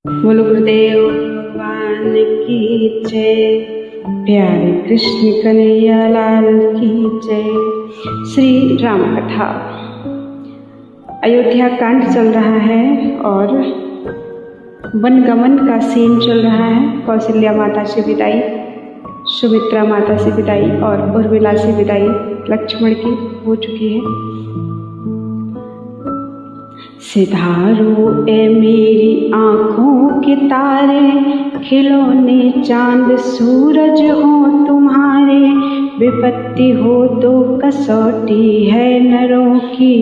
बोलो गुरुदेव भगवान की जय। प्यारे कृष्ण कन्हैया लाल की जय। श्री राम कथा अयोध्या कांड चल रहा है और वनगमन का सीन चल रहा है। कौशल्या माता से विदाई, सुमित्रा माता से विदाई और उर्मिला से विदाई लक्ष्मण की हो चुकी है। सिधारो ए मेरी आँखों के तारे, खिलौने चांद सूरज हो तुम्हारे। विपत्ति हो तो कसौटी है नरों की,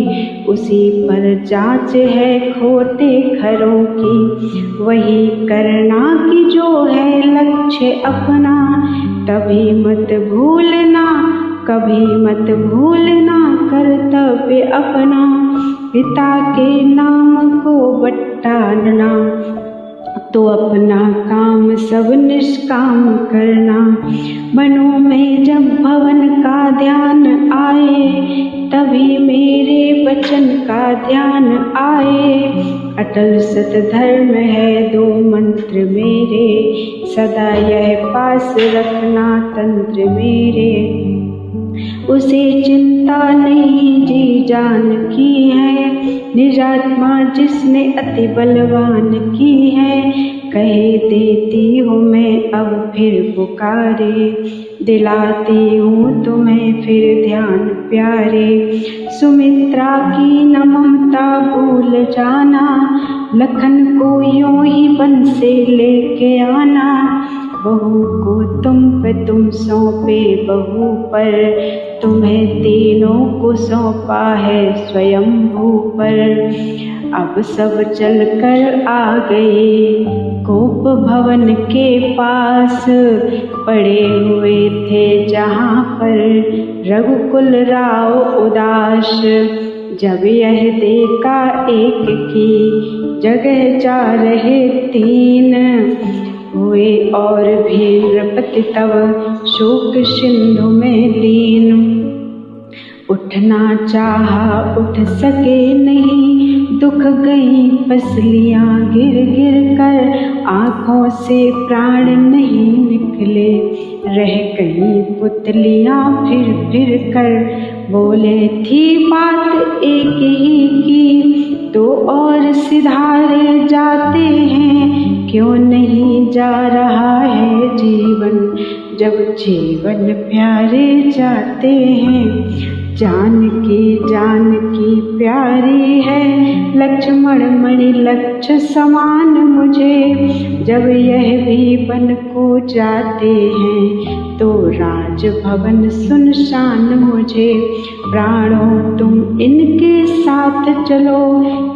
उसी पर जांच है खोटे खरों की। वही करना कि जो है लक्ष्य अपना, तभी मत भूलना, कभी मत भूलना कर्तव्य अपना। पिता के नाम को बट्टाना, तो अपना काम सब निष्काम करना। मनों में जब भवन का ध्यान आए, तभी मेरे वचन का ध्यान आए। अटल सत धर्म है दो मंत्र मेरे, सदा यह पास रखना तंत्र मेरे। उसे चिंता नहीं जी जान की है, निजात्मा जिसने अति बलवान की है। कहे देती हूँ मैं अब फिर पुकारे, दिलाती हूँ तुम्हें फिर ध्यान प्यारे। सुमित्रा की न ममता भूल जाना, लखन को यूं ही बन से लेके आना। बहू को तुम पे तुम सौंपे बहू पर, तुम्हें तीनों को सौंपा है स्वयंभू पर। अब सब चल कर आ गए गोप भवन के पास, पड़े हुए थे जहाँ पर रघुकुल राव उदास। जब यह देखा एक की जगह जा रहे तीन, हुए और भी नृपति तब शोक सिंधु में लीन। उठना चाहा उठ सके नहीं, दुख गई पसलियां गिर गिर कर। आँखों से प्राण नहीं निकले, रह गई पुतलियां फिर फिर कर। बोले थी बात एक ही की, तो और सिधारे जाते हैं। क्यों नहीं जा रहा है जीवन, जब जीवन प्यारे जाते हैं। जान की प्यारी है, लक्ष्मण मणि लक्ष्य समान मुझे। जब यह भी बन को जाते हैं, तो राज भवन सुनसान मुझे। प्राणों तुम इनके साथ चलो,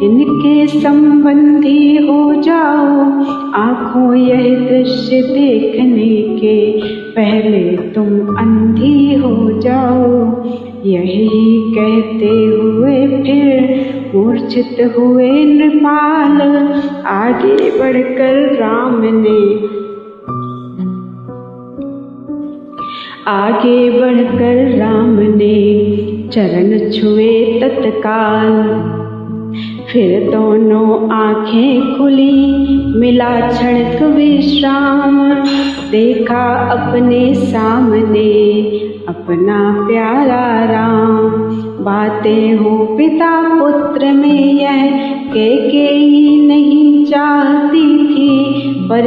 इनके संबंधी हो जाओ। आँखों यह दृश्य देखने के पहले तुम अंधी हो जाओ। यही कहते हुए फिर मूर्छित हुए नृपाल। आगे बढ़कर राम ने चरण छुए तत्काल। फिर दोनों आँखें खुली, मिला क्षणिक विश्राम। देखा अपने सामने अपना प्यारा राम। बातें हो पिता पुत्र में यह कैकेयी नहीं चाहती थी, पर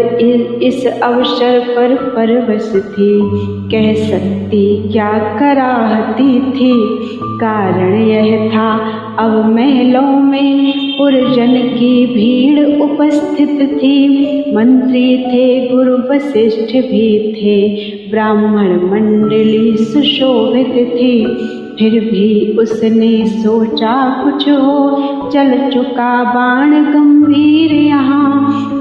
इस अवसर पर परवश थी। कह सकती क्या कराहती थी, कारण यह था अब महलों में पुरजन की भीड़ उपस्थित थी। मंत्री थे, गुरु वशिष्ठ भी थे, ब्राह्मण मंडली सुशोभित थी। फिर भी उसने सोचा कुछ हो, चल चुका बाण गंभीर यहाँ।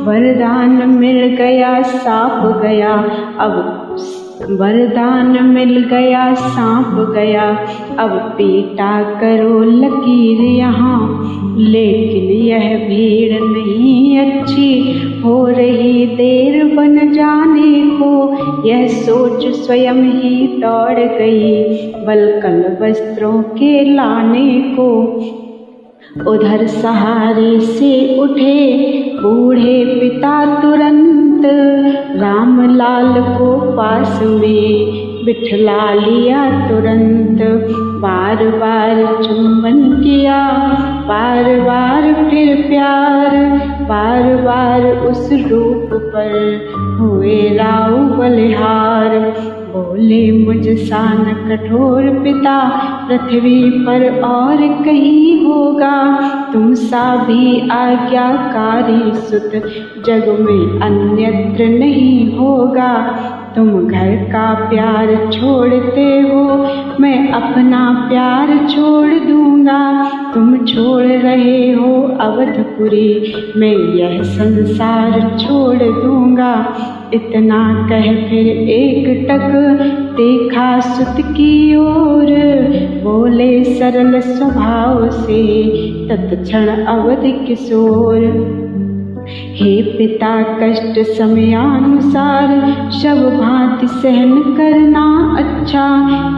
वरदान मिल गया सांप गया, अब वरदान मिल गया सांप गया। अब पीटा करो लकीर यहाँ। लेकिन यह भीड़ नहीं अच्छी, हो रही देर बन जाने को। यह सोच स्वयं ही दौड़ गई वल्कल वस्त्रों के लाने को। उधर सहारे से उठे बूढ़े पिता तुरंत, राम लाल को पास में बिठला लिया तुरंत। बार बार चुंबन किया, बार बार फिर प्यार, बार बार उस रूप पर हुए राव बलिहार। बोले मुझ सा न कठोर पिता पृथ्वी पर और कहीं होगा, तुम सा भी आज्ञाकारी सुत जग में अन्यत्र नहीं होगा। तुम घर का प्यार छोड़ते हो, मैं अपना प्यार छोड़ दूंगा। तुम छोड़ रहे हो अवधपुरी, मैं यह संसार छोड़ दूंगा। इतना कह फिर एक टक देखा सुत की ओर, बोले सरल स्वभाव से तत्क्षण अवधि किशोर। हे पिता कष्ट समयानुसार शव भांति सहन करना अच्छा,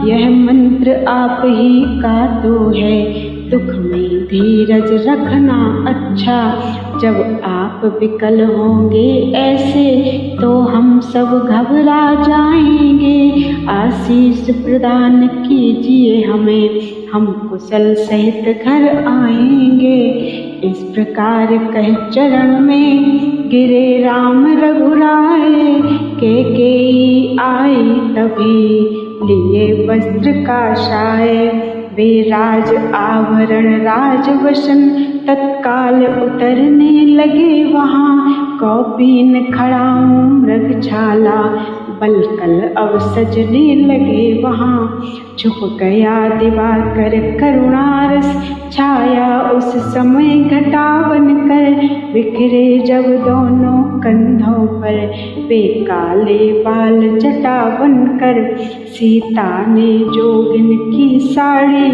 यह मंत्र आप ही का तो है, दुख में धीरज रखना अच्छा। जब आप विकल होंगे ऐसे तो हम सब घबरा जाएंगे, आशीष प्रदान कीजिए हमें, हम कुशल सहित घर आएंगे। इस प्रकार कह चरण में गिरे राम रघुराए, कैकेयी आई तभी लिए वस्त्र काषाय। वे राज आवरण राजवसन तत्काल उतरने लगे वहाँ, कौपीन खड़ाऊं मृगछाला बलकल अब सजने लगे वहाँ। छुप गया दिवाकर करुणारस छाया उस समय घटा बनकर, बिखरे जब दोनों कंधों पर वे काले बाल जटा बनकर। सीता ने जोगिन की साड़ी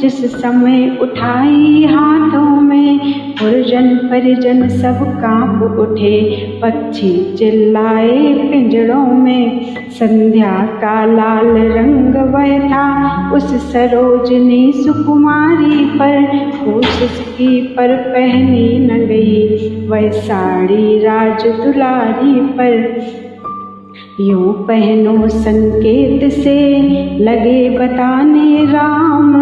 जिस समय उठाई हाथों में, पुरजन परिजन सब कांप उठे, पक्षी चिल्लाए पिंजड़ों में। संध्या का लाल रंग वह था उस सरोजनी सुकुमारी पर, कोशिश की पर पहनी न गई वह साड़ी राज दुलारी पर। यूं पहनो संकेत से लगे बताने राम,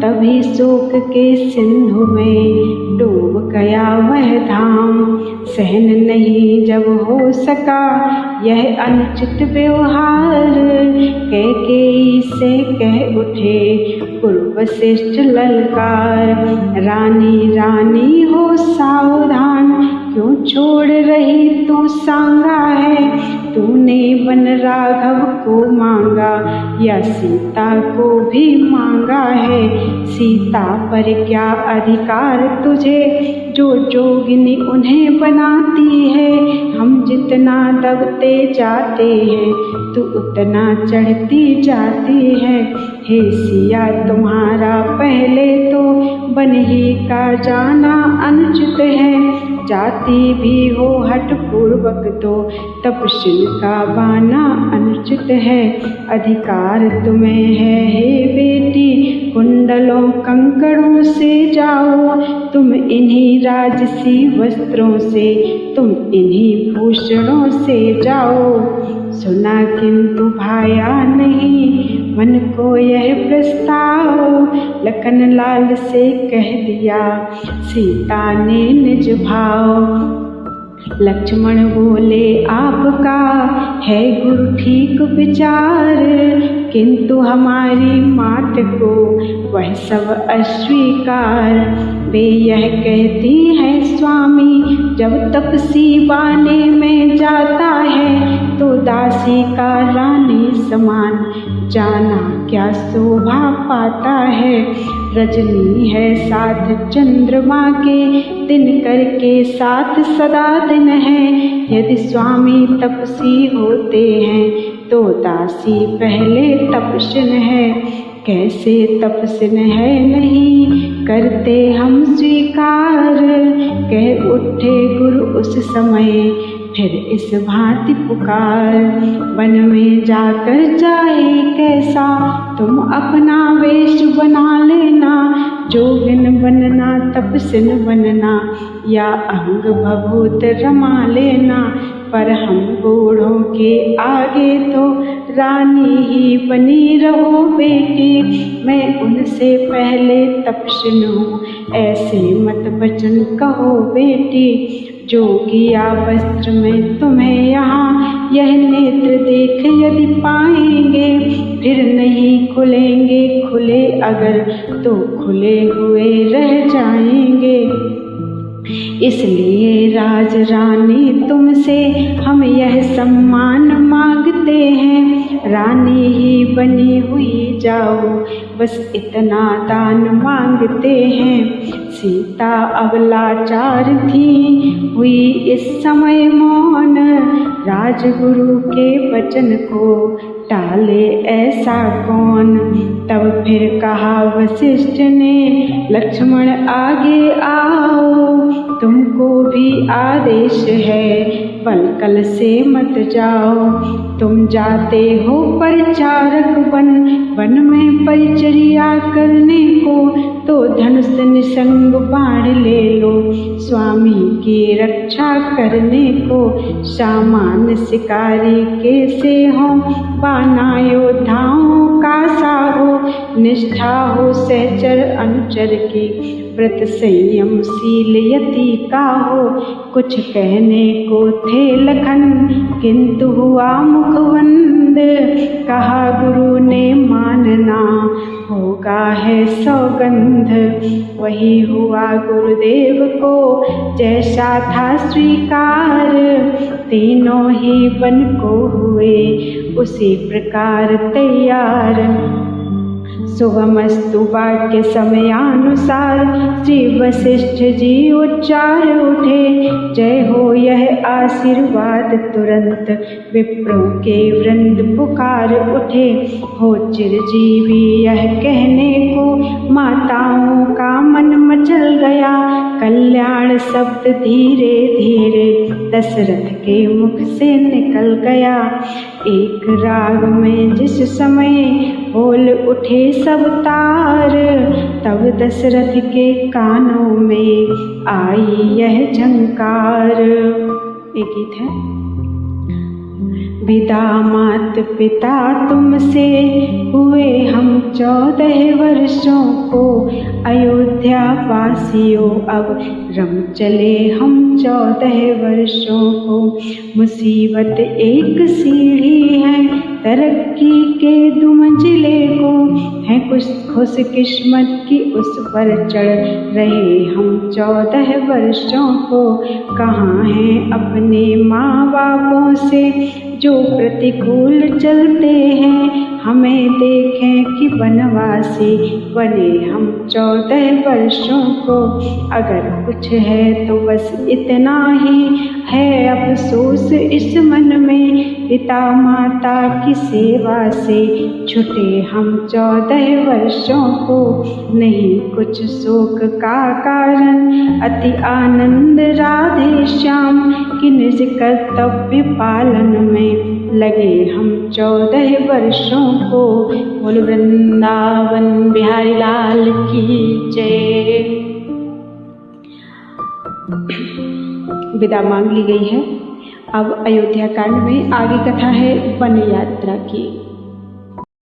तभी शोक के सिंधु में डूब गया वह धाम। सहन नहीं जब हो सका यह अनुचित व्यवहार, कैकेयी से कह उठे पूर्वश्रेष्ठ ललकार। रानी रानी हो सावधान, क्यों छोड़ रही तू सांगा है, तूने वन राघव को मांगा या सीता को भी मांगा है। सीता पर क्या अधिकार तुझे, जो जोगिनी उन्हें बनाती है। हम जितना दबते जाते हैं तू उतना चढ़ती जाती है। हे सिया तुम्हारा पहले तो बन ही का जाना अनुचित है, जाति भी हो हठ पूर्वक तो तपस्वी का बाना अनुचित है। अधिकार तुम्हें है हे बेटी, कुंडलों कंकड़ों से जाओ, तुम इन्हीं राजसी वस्त्रों से, तुम इन्हीं भूषणों से जाओ। सुना किंतु भाया नहीं मन को यह प्रस्ताव, लखन लाल से कह दिया सीता ने निज भाव। लक्ष्मण बोले आपका है गुरु ठीक विचार, किंतु हमारी मात को वह सब अस्वीकार। वे यह कहती है स्वामी जब तपसी बाने में जाता है, तो दासी का रानी समान जाना क्या शोभा पाता है। रजनी है साथ चंद्रमा के, दिनकर के साथ सदा दिन है। यदि स्वामी तपसी होते हैं तो दासी पहले तपस्विन है। कैसे तपस्विन है नहीं करते हम स्वीकार, कह उठे गुरु उस समय फिर इस भांति पुकार। वन में जाकर जाए कैसा तुम अपना वेश बना लेना, जोगिन बनना तपस्विन बनना, या अंग भभूत रमा लेना, पर हम बूढ़ों के आगे तो रानी ही बनी रहो बेटी। मैं उनसे पहले तपस्विन हूँ, ऐसे मत वचन कहो बेटी। जोगिया वस्त्र में तुम्हें यहाँ यह नेत्र देख यदि पाएंगे, फिर नहीं खुलेंगे, खुले अगर तो खुले हुए रह जाएंगे। इसलिए राज रानी तुमसे हम यह सम्मान मांगते हैं, रानी ही बनी हुई जाओ, बस इतना दान मांगते हैं। सीता अब लाचार थी, हुई इस समय मौन, राजगुरु के वचन को टाले ऐसा कौन। तब फिर कहा वशिष्ठ ने, लक्ष्मण आगे आओ, तुमको भी आदेश है, बल कल से मत जाओ। तुम जाते हो परिचारक वन, वन में परिचर्या करने को, तो धनुष निसंग बाण ले लो, स्वामी की रक्षा करने को। सामान्य शिकारी कैसे हो, बाना योद्धाओं का साहो, निष्ठा हो सहचर अनुचर की, व्रत संयम शील यति का हो। कुछ कहने को थे लखन, किंतु हुआ मुखबंद, कहा गुरु ने मानना होगा है सौगंध। वही हुआ गुरुदेव को जैसा था स्वीकार, तीनों ही बन को हुए उसी प्रकार तैयार। शुभमस्तु वाक्य समयानुसार, श्री वशिष्ठ जी उच्चार उठे, जय हो यह आशीर्वाद तुरंत, विप्रों के वृंद पुकार उठे। हो चिरजीवी यह कहने को, माताओं का मन मचल गया, कल्याण शब्द धीरे धीरे दशरथ के मुख से निकल गया। एक राग में जिस समय बोल उठे सब तार, तब दशरथ के कानों में आई यह झंकार। एक गीत है। विदा मात पिता तुमसे हुए हम 14 वर्षों को, अयोध्या वासियों अब रम चले हम 14 वर्षों को। मुसीबत एक सीढ़ी है तरक्की के दुमंजिले को, है कुछ खुश किस्मत की उस पर चढ़ रहे हम 14 वर्षों को। कहाँ हैं अपने माँ बापों से जो प्रतिकूल चलते हैं, हमें देखें कि वनवासी बने हम 14 वर्षों को। अगर कुछ है तो बस इतना ही है अफसोस इस मन में, पिता माता की सेवा से छुटे हम 14 वर्षों को। नहीं कुछ शोक का कारण, अति आनंद राधे श्याम की निज कर्तव्य पालन में लगे हम 14 वर्षों को। बोल वृंदावन बिहारी लाल की जय। विदा मांग ली गई है। अब अयोध्या कांड में आगे कथा है वन यात्रा की।